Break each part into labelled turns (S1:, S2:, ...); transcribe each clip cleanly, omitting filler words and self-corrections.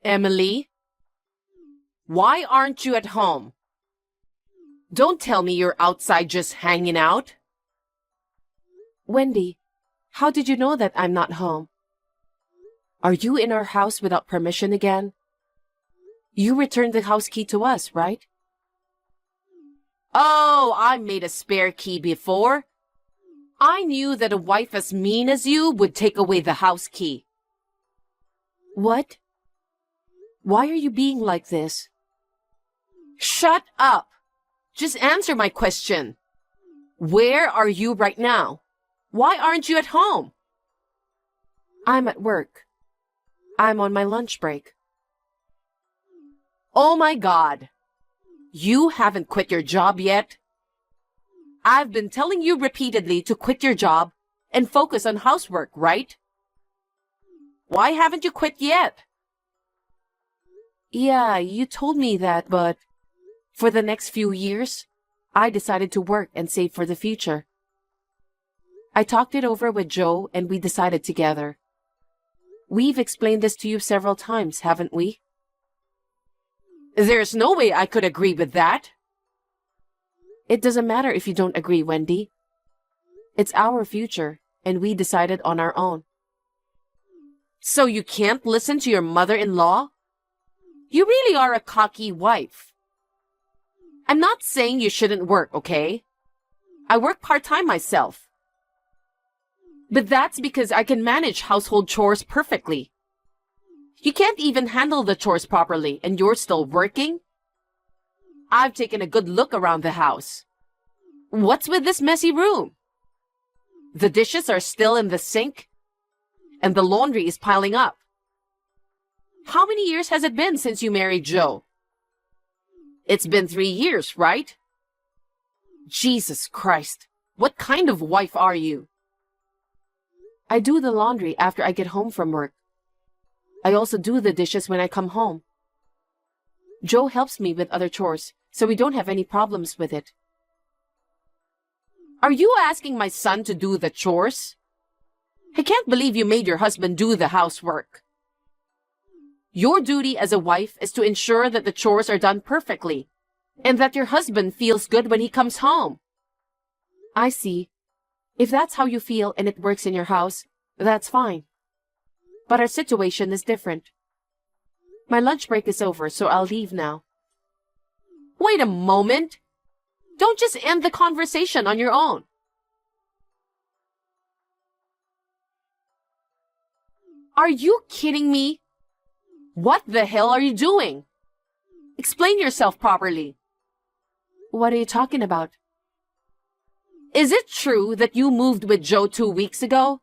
S1: Emily, why aren't you at home? Don't tell me you're outside just hanging out.
S2: Wendy, how did you know that I'm not home? Are you in our house without permission again? You returned the house key to us, right?
S1: Oh, I made a spare key before. I knew that a wife as mean as you would take away the house key.
S2: What? Why are you being like this?
S1: Shut up. Just answer my question. Where are you right now? Why aren't you at home?
S2: I'm at work. I'm on my lunch break.
S1: Oh my God. You haven't quit your job yet? I've been telling you repeatedly to quit your job and focus on housework, right? Why haven't you quit yet?
S2: Yeah, you told me that, but for the next few years, I decided to work and save for the future. I talked it over with Joe and we decided together. We've explained this to you several times, haven't we?
S1: There's no way I could agree with that.
S2: It doesn't matter if you don't agree, Wendy. It's our future, and we decided on our own.
S1: So you can't listen to your mother-in-law? You really are a cocky wife. I'm not saying you shouldn't work, okay? I work part-time myself. But that's because I can manage household chores perfectly. You can't even handle the chores properly, and you're still working? I've taken a good look around the house. What's with this messy room? The dishes are still in the sink, and the laundry is piling up. How many years has it been since you married Joe? It's been 3 years, right? Jesus Christ, what kind of wife are you?
S2: I do the laundry after I get home from work. I also do the dishes when I come home. Joe helps me with other chores, so we don't have any problems with it.
S1: Are you asking my son to do the chores? I can't believe you made your husband do the housework. Your duty as a wife is to ensure that the chores are done perfectly, and that your husband feels good when he comes home.
S2: I see. If that's how you feel and it works in your house, that's fine. But our situation is different. My lunch break is over, so I'll leave now.
S1: Wait a moment. Don't just end the conversation on your own. Are you kidding me? What the hell are you doing? Explain yourself properly.
S2: What are you talking about?
S1: Is it true that you moved with Joe 2 weeks ago?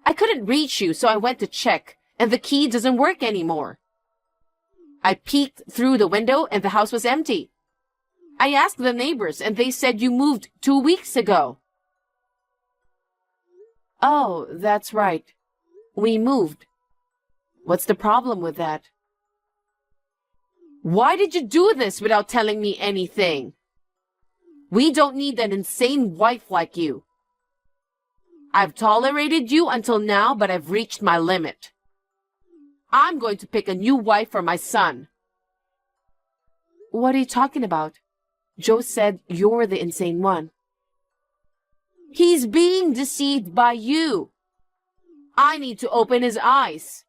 S1: I couldn't reach you, so I went to check, and the key doesn't work anymore. I peeked through the window and the house was empty. I asked the neighbors and they said you moved 2 weeks ago.
S2: Oh, that's right. We moved. What's the problem with that?
S1: Why did you do this without telling me anything? We don't need an insane wife like you. I've tolerated you until now, but I've reached my limit. I'm going to pick a new wife for my son.
S2: What are you talking about? Joe said you're the insane one.
S1: He's being deceived by you. I need to open his eyes.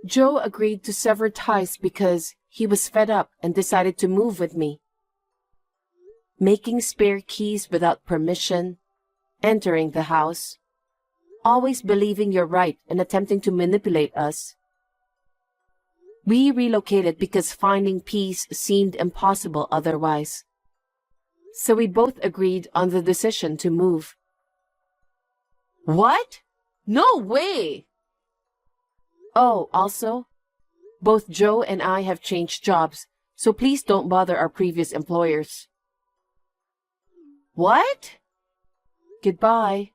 S2: Joe agreed to sever ties because he was fed up and decided to move with me. Making spare keys without permission, entering the house, always believing you're right and attempting to manipulate us. We relocated because finding peace seemed impossible otherwise. So we both agreed on the decision to move.
S1: What? No way!
S2: Oh, also, both Joe and I have changed jobs, so please don't bother our previous employers.
S1: What?
S2: Goodbye.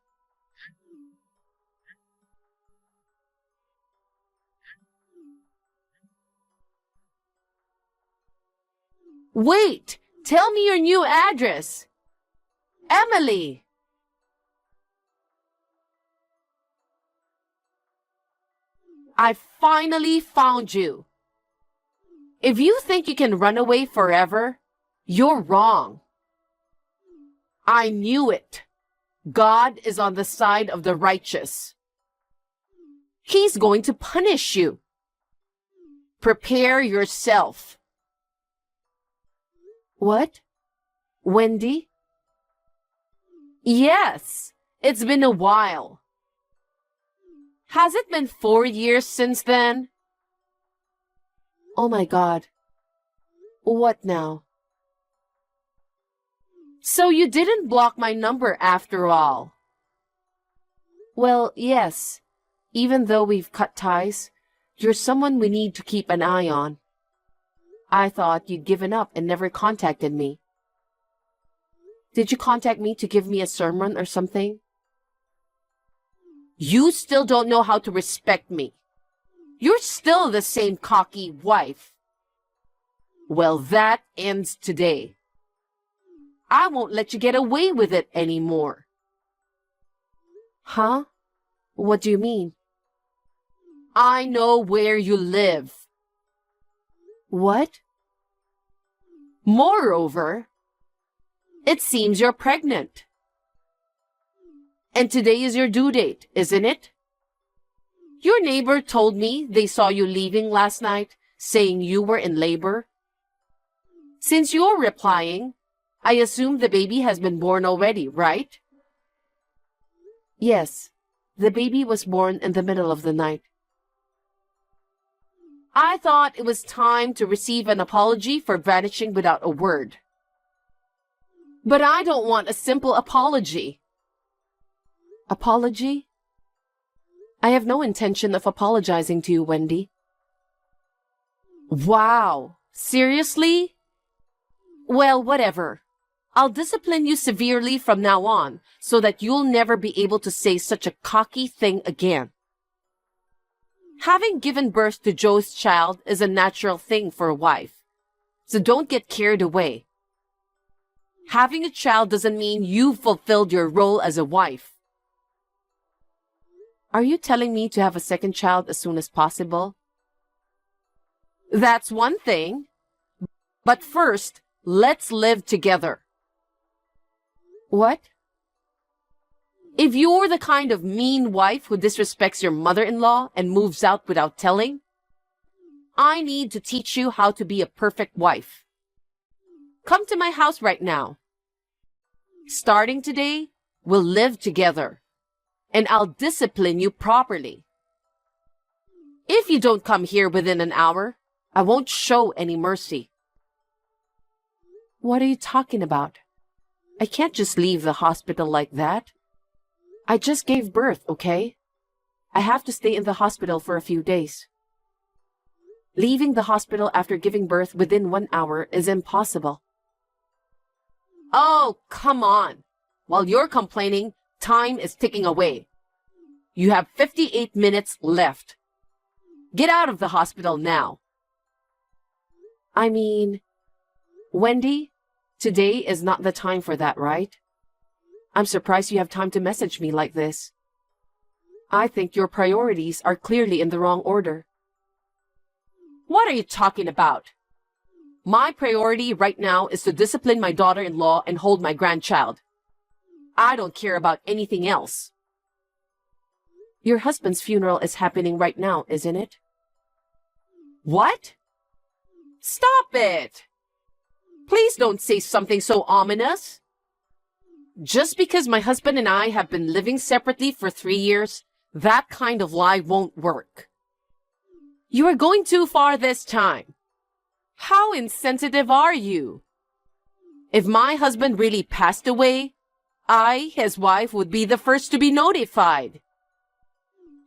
S1: Wait! Tell me your new address! Emily! I finally found you. If you think you can run away forever, you're wrong. I knew it. God is on the side of the righteous. He's going to punish you. Prepare yourself.
S2: What? Wendy?
S1: Yes, it's been a while. Has it been 4 years since then?
S2: Oh my God. What now?
S1: So you didn't block my number after all.
S2: Well, yes. Even though we've cut ties, you're someone we need to keep an eye on. I thought you'd given up and never contacted me. Did you contact me to give me a sermon or something?
S1: You still don't know how to respect me. You're still the same cocky wife. Well, that ends today. I won't let you get away with it anymore.
S2: Huh? What do you mean?
S1: I know where you live.
S2: What?
S1: Moreover, it seems you're pregnant. And today is your due date, isn't it? Your neighbor told me they saw you leaving last night, saying you were in labor. Since you're replying, I assume the baby has been born already, right?
S2: Yes. The baby was born in the middle of the night.
S1: I thought it was time to receive an apology for vanishing without a word. But I don't want a simple apology.
S2: Apology? I have no intention of apologizing to you, Wendy.
S1: Wow. Seriously? Well, whatever. I'll discipline you severely from now on so that you'll never be able to say such a cocky thing again. Having given birth to Joe's child is a natural thing for a wife, so don't get carried away. Having a child doesn't mean you've fulfilled your role as a wife.
S2: Are you telling me to have a second child as soon as possible?
S1: That's one thing. But first, let's live together.
S2: What?
S1: If you're the kind of mean wife who disrespects your mother-in-law and moves out without telling, I need to teach you how to be a perfect wife. Come to my house right now. Starting today, we'll live together, and I'll discipline you properly. If you don't come here within an hour, I won't show any mercy.
S2: What are you talking about? I can't just leave the hospital like that. I just gave birth, okay? I have to stay in the hospital for a few days. Leaving the hospital after giving birth within 1 hour is impossible.
S1: Oh, come on. While you're complaining, time is ticking away. You have 58 minutes left. Get out of the hospital now.
S2: I mean, Wendy, today is not the time for that, right? I'm surprised you have time to message me like this. I think your priorities are clearly in the wrong order.
S1: What are you talking about? My priority right now is to discipline my daughter-in-law and hold my grandchild. I don't care about anything else.
S2: Your husband's funeral is happening right now, isn't it?
S1: What? Stop it! Please don't say something so ominous. Just because my husband and I have been living separately for 3 years, that kind of lie won't work. You are going too far this time. How insensitive are you? If my husband really passed away, I, his wife, would be the first to be notified.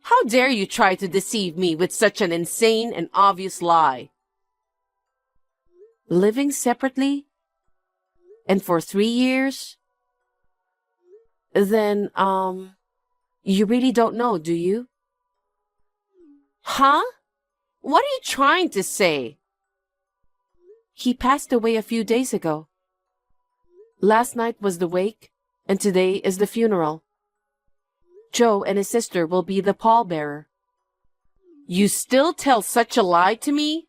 S1: How dare you try to deceive me with such an insane and obvious lie?
S2: Living separately? And for 3 years? Then, you really don't know, do you?
S1: Huh? What are you trying to say?
S2: He passed away a few days ago. Last night was the wake, and today is the funeral. Joe and his sister will be the pallbearer.
S1: You still tell such a lie to me?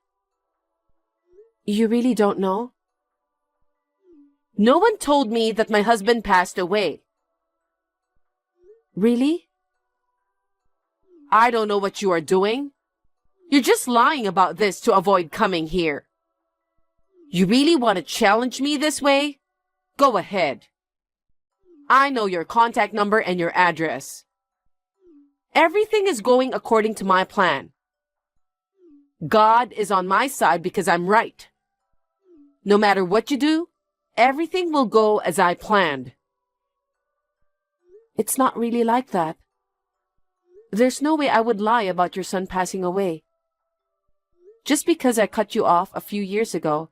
S2: You really don't know?
S1: No one told me that my husband passed away.
S2: Really?
S1: I don't know what you are doing. You're just lying about this to avoid coming here. You really want to challenge me this way? Go ahead. I know your contact number and your address. Everything is going according to my plan. God is on my side because I'm right. No matter what you do, everything will go as I planned.
S2: It's not really like that. There's no way I would lie about your son passing away. Just because I cut you off a few years ago,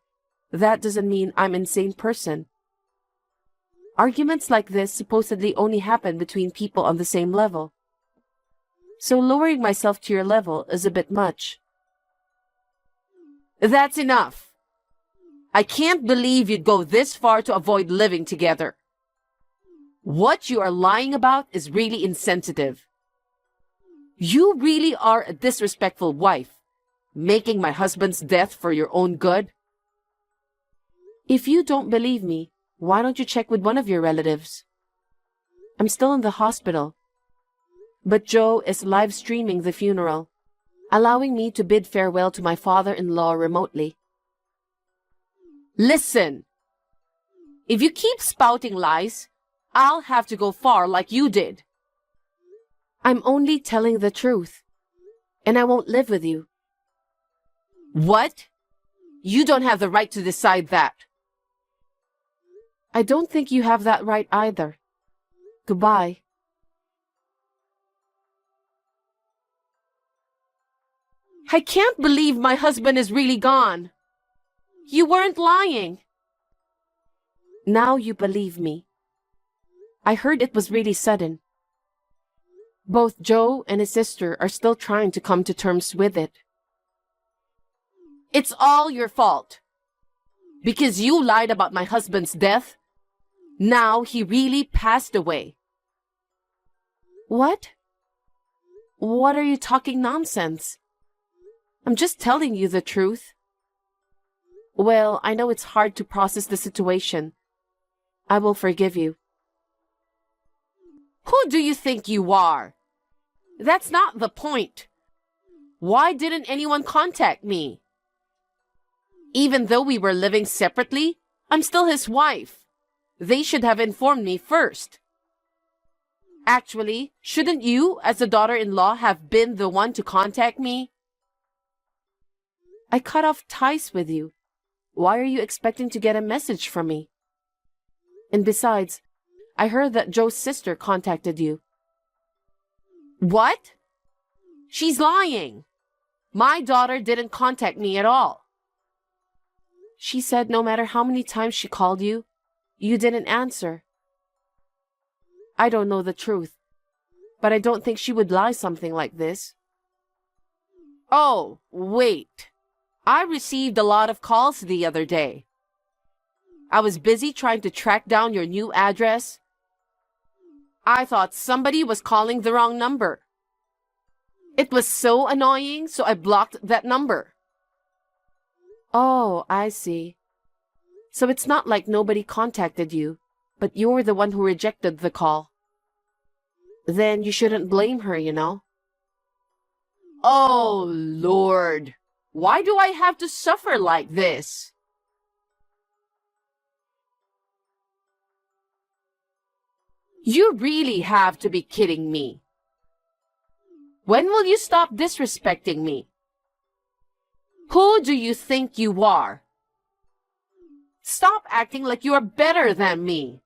S2: that doesn't mean I'm an insane person. Arguments like this supposedly only happen between people on the same level. So lowering myself to your level is a bit much.
S1: That's enough. I can't believe you'd go this far to avoid living together. What you are lying about is really insensitive. You really are a disrespectful wife, making my husband's death for your own good.
S2: If you don't believe me, why don't you check with one of your relatives? I'm still in the hospital. But Joe is live streaming the funeral, allowing me to bid farewell to my father-in-law remotely.
S1: Listen, if you keep spouting lies, I'll have to go far like you did.
S2: I'm only telling the truth, and I won't live with you.
S1: What? You don't have the right to decide that.
S2: I don't think you have that right either. Goodbye.
S1: I can't believe my husband is really gone. You weren't lying.
S2: Now you believe me. I heard it was really sudden. Both Joe and his sister are still trying to come to terms with it.
S1: It's all your fault. Because you lied about my husband's death, now he really passed away.
S2: What? What are you talking nonsense? I'm just telling you the truth. Well, I know it's hard to process the situation. I will forgive you.
S1: Who do you think you are? That's not the point. Why didn't anyone contact me? Even though we were living separately, I'm still his wife. They should have informed me first. Actually, shouldn't you, as a daughter-in-law, have been the one to contact me?
S2: I cut off ties with you. Why are you expecting to get a message from me? And besides, I heard that Joe's sister contacted you.
S1: What? She's lying. My daughter didn't contact me at all.
S2: She said no matter how many times she called you, you didn't answer. I don't know the truth, but I don't think she would lie something like this.
S1: Oh, wait. I received a lot of calls the other day. I was busy trying to track down your new address. I thought somebody was calling the wrong number. It was so annoying, so I blocked that number.
S2: Oh, I see. So it's not like nobody contacted you, but you're the one who rejected the call. Then you shouldn't blame her, you know?
S1: Oh, Lord. Why do I have to suffer like this? You really have to be kidding me. When will you stop disrespecting me? Who do you think you are? Stop acting like you are better than me.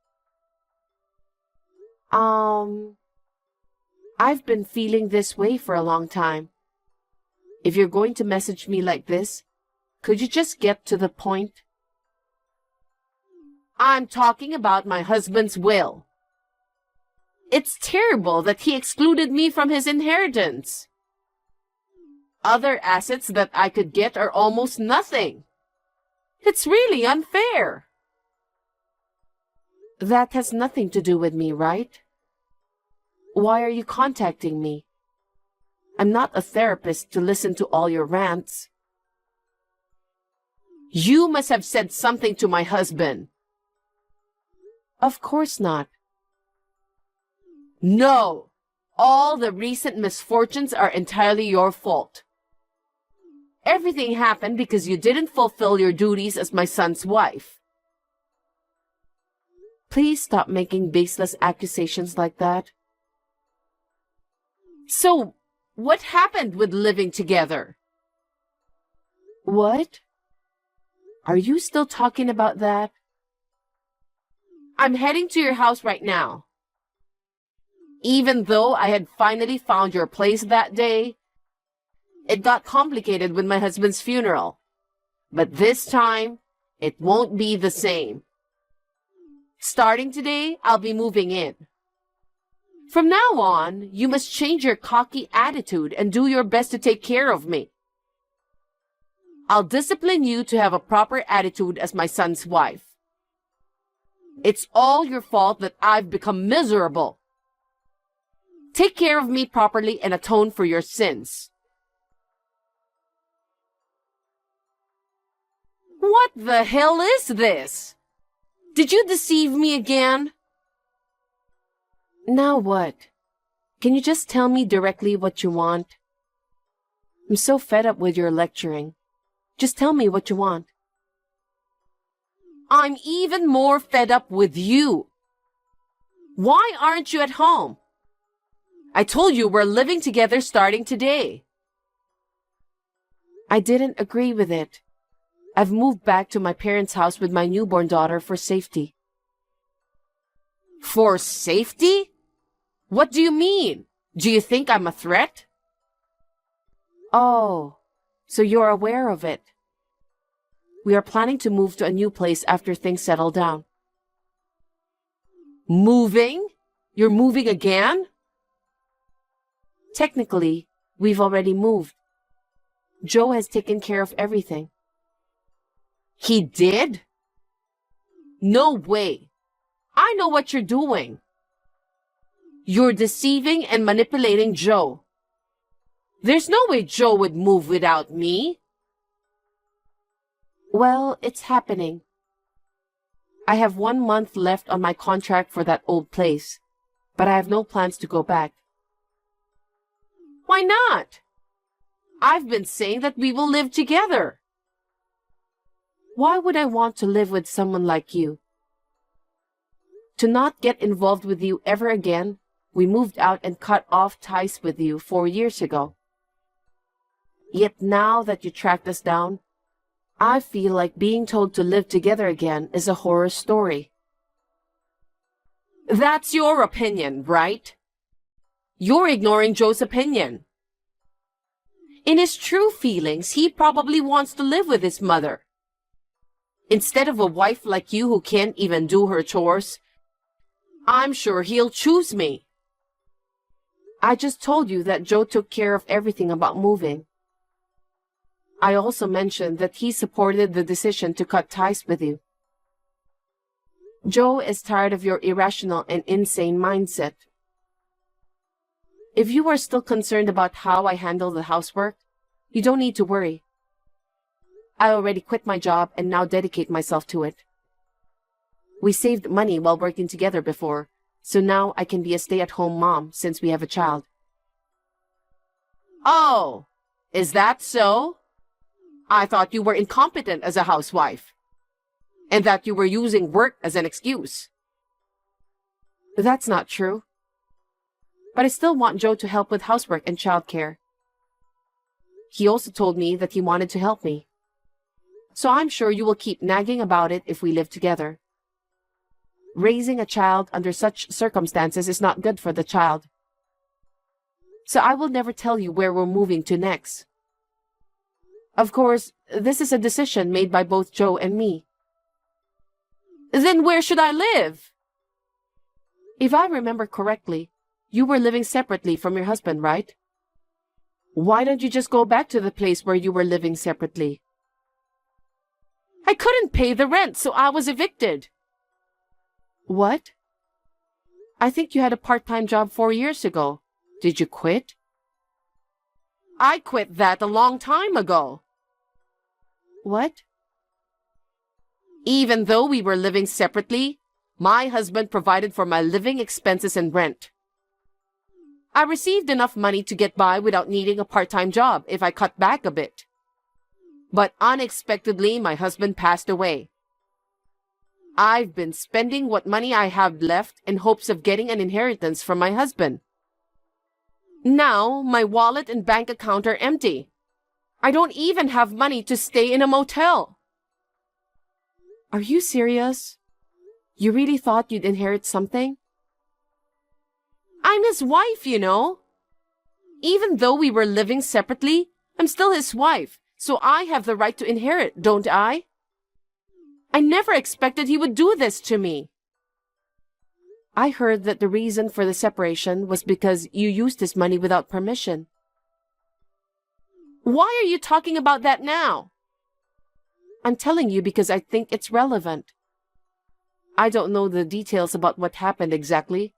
S2: I've been feeling this way for a long time. If you're going to message me like this, could you just get to the point?
S1: I'm talking about my husband's will. It's terrible that he excluded me from his inheritance. Other assets that I could get are almost nothing. It's really unfair.
S2: That has nothing to do with me, right? Why are you contacting me? I'm not a therapist to listen to all your rants.
S1: You must have said something to my husband.
S2: Of course not.
S1: No, all the recent misfortunes are entirely your fault. Everything happened because you didn't fulfill your duties as my son's wife.
S2: Please stop making baseless accusations like that.
S1: So, what happened with living together?
S2: What? Are you still talking about that?
S1: I'm heading to your house right now. Even though I had finally found your place that day, it got complicated with my husband's funeral. But this time, it won't be the same. Starting today, I'll be moving in. From now on, you must change your cocky attitude and do your best to take care of me. I'll discipline you to have a proper attitude as my son's wife. It's all your fault that I've become miserable. Take care of me properly and atone for your sins. What the hell is this? Did you deceive me again?
S2: Now what? Can you just tell me directly what you want? I'm so fed up with your lecturing. Just tell me what you want.
S1: I'm even more fed up with you. Why aren't you at home? I told you we're living together starting today.
S2: I didn't agree with it. I've moved back to my parents' house with my newborn daughter for safety.
S1: For safety? What do you mean? Do you think I'm a threat?
S2: Oh, so you're aware of it. We are planning to move to a new place after things settle down.
S1: Moving? You're moving again?
S2: Technically, we've already moved. Joe has taken care of everything.
S1: He did? No way. I know what you're doing. You're deceiving and manipulating Joe. There's no way Joe would move without me.
S2: Well, it's happening. I have 1 month left on my contract for that old place, but I have no plans to go back.
S1: Why not? I've been saying that we will live together.
S2: Why would I want to live with someone like you? To not get involved with you ever again, we moved out and cut off ties with you 4 years ago. Yet now that you tracked us down, I feel like being told to live together again is a horror story.
S1: That's your opinion, right? You're ignoring Joe's opinion. In his true feelings, he probably wants to live with his mother. Instead of a wife like you who can't even do her chores, I'm sure he'll choose me.
S2: I just told you that Joe took care of everything about moving. I also mentioned that he supported the decision to cut ties with you. Joe is tired of your irrational and insane mindset. If you are still concerned about how I handle the housework, you don't need to worry. I already quit my job and now dedicate myself to it. We saved money while working together before, so now I can be a stay-at-home mom since we have a child.
S1: Oh, is that so? I thought you were incompetent as a housewife, and that you were using work as an excuse.
S2: That's not true. But I still want Joe to help with housework and childcare. He also told me that he wanted to help me. So I'm sure you will keep nagging about it if we live together. Raising a child under such circumstances is not good for the child. So I will never tell you where we're moving to next. Of course, this is a decision made by both Joe and me.
S1: Then where should I live?
S2: If I remember correctly, you were living separately from your husband, right? Why don't you just go back to the place where you were living separately?
S1: I couldn't pay the rent, so I was evicted.
S2: What? I think you had a part-time job 4 years ago. Did you quit?
S1: I quit that a long time ago.
S2: What?
S1: Even though we were living separately, my husband provided for my living expenses and rent. I received enough money to get by without needing a part-time job if I cut back a bit. But unexpectedly, my husband passed away. I've been spending what money I have left in hopes of getting an inheritance from my husband. Now, my wallet and bank account are empty. I don't even have money to stay in a motel.
S2: Are you serious? You really thought you'd inherit something?
S1: I'm his wife, you know. Even though we were living separately, I'm still his wife, so I have the right to inherit, don't I? I never expected he would do this to me.
S2: I heard that the reason for the separation was because you used his money without permission.
S1: Why are you talking about that now?
S2: I'm telling you because I think it's relevant. I don't know the details about what happened exactly,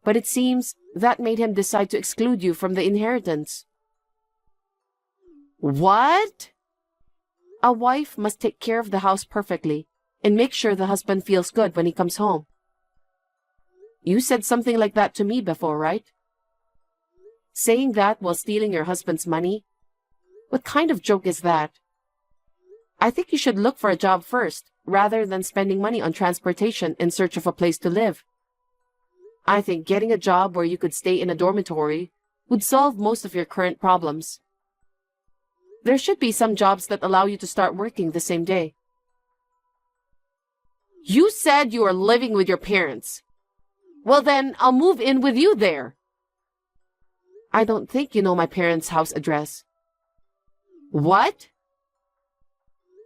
S2: but it seems that made him decide to exclude you from the inheritance.
S1: What?
S2: A wife must take care of the house perfectly and make sure the husband feels good when he comes home. You said something like that to me before, right? Saying that while stealing your husband's money? What kind of joke is that? I think you should look for a job first, rather than spending money on transportation in search of a place to live. I think getting a job where you could stay in a dormitory would solve most of your current problems. There should be some jobs that allow you to start working the same day.
S1: You said you are living with your parents. Well then, I'll move in with you there.
S2: I don't think you know my parents' house address.
S1: What?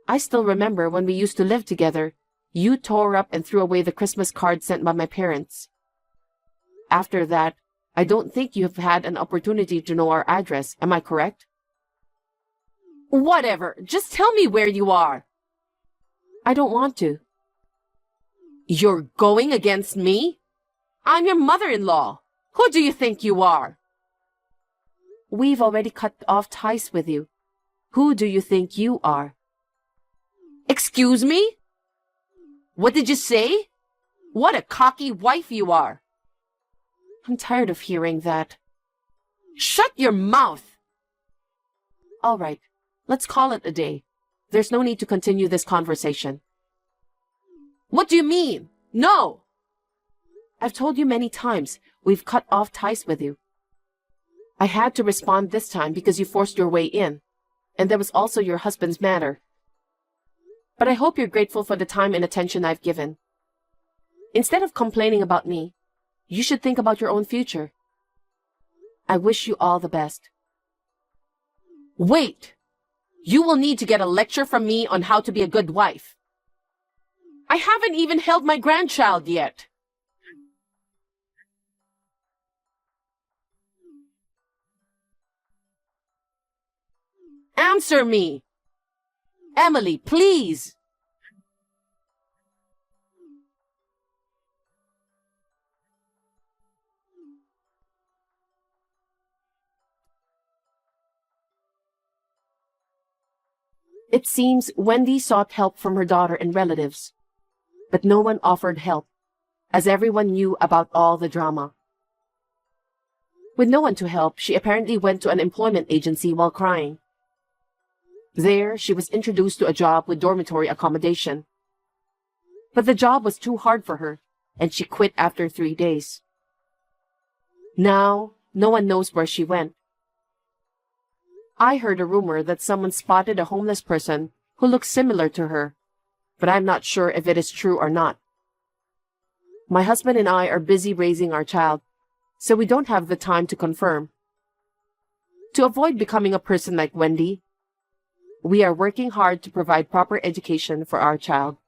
S2: I still remember when we used to live together, you tore up and threw away the Christmas card sent by my parents. After that, I don't think you have had an opportunity to know our address, am I correct?
S1: Whatever, just tell me where you are.
S2: I don't want to.
S1: You're going against me? I'm your mother-in-law. Who do you think you are?
S2: We've already cut off ties with you. Who do you think you are?
S1: Excuse me? What did you say? What a cocky wife you are.
S2: I'm tired of hearing that.
S1: Shut your mouth!
S2: All right, let's call it a day. There's no need to continue this conversation.
S1: What do you mean? No!
S2: I've told you many times, we've cut off ties with you. I had to respond this time because you forced your way in, and there was also your husband's matter. But I hope you're grateful for the time and attention I've given. Instead of complaining about me, you should think about your own future. I wish you all the best.
S1: Wait! You will need to get a lecture from me on how to be a good wife. I haven't even held my grandchild yet. Answer me! Emily, please!
S2: It seems Wendy sought help from her daughter and relatives, but no one offered help, as everyone knew about all the drama. With no one to help, she apparently went to an employment agency while crying. There, she was introduced to a job with dormitory accommodation. But the job was too hard for her, and she quit after 3 days. Now, no one knows where she went. I heard a rumor that someone spotted a homeless person who looks similar to her, but I'm not sure if it is true or not. My husband and I are busy raising our child, so we don't have the time to confirm. To avoid becoming a person like Wendy, we are working hard to provide proper education for our child.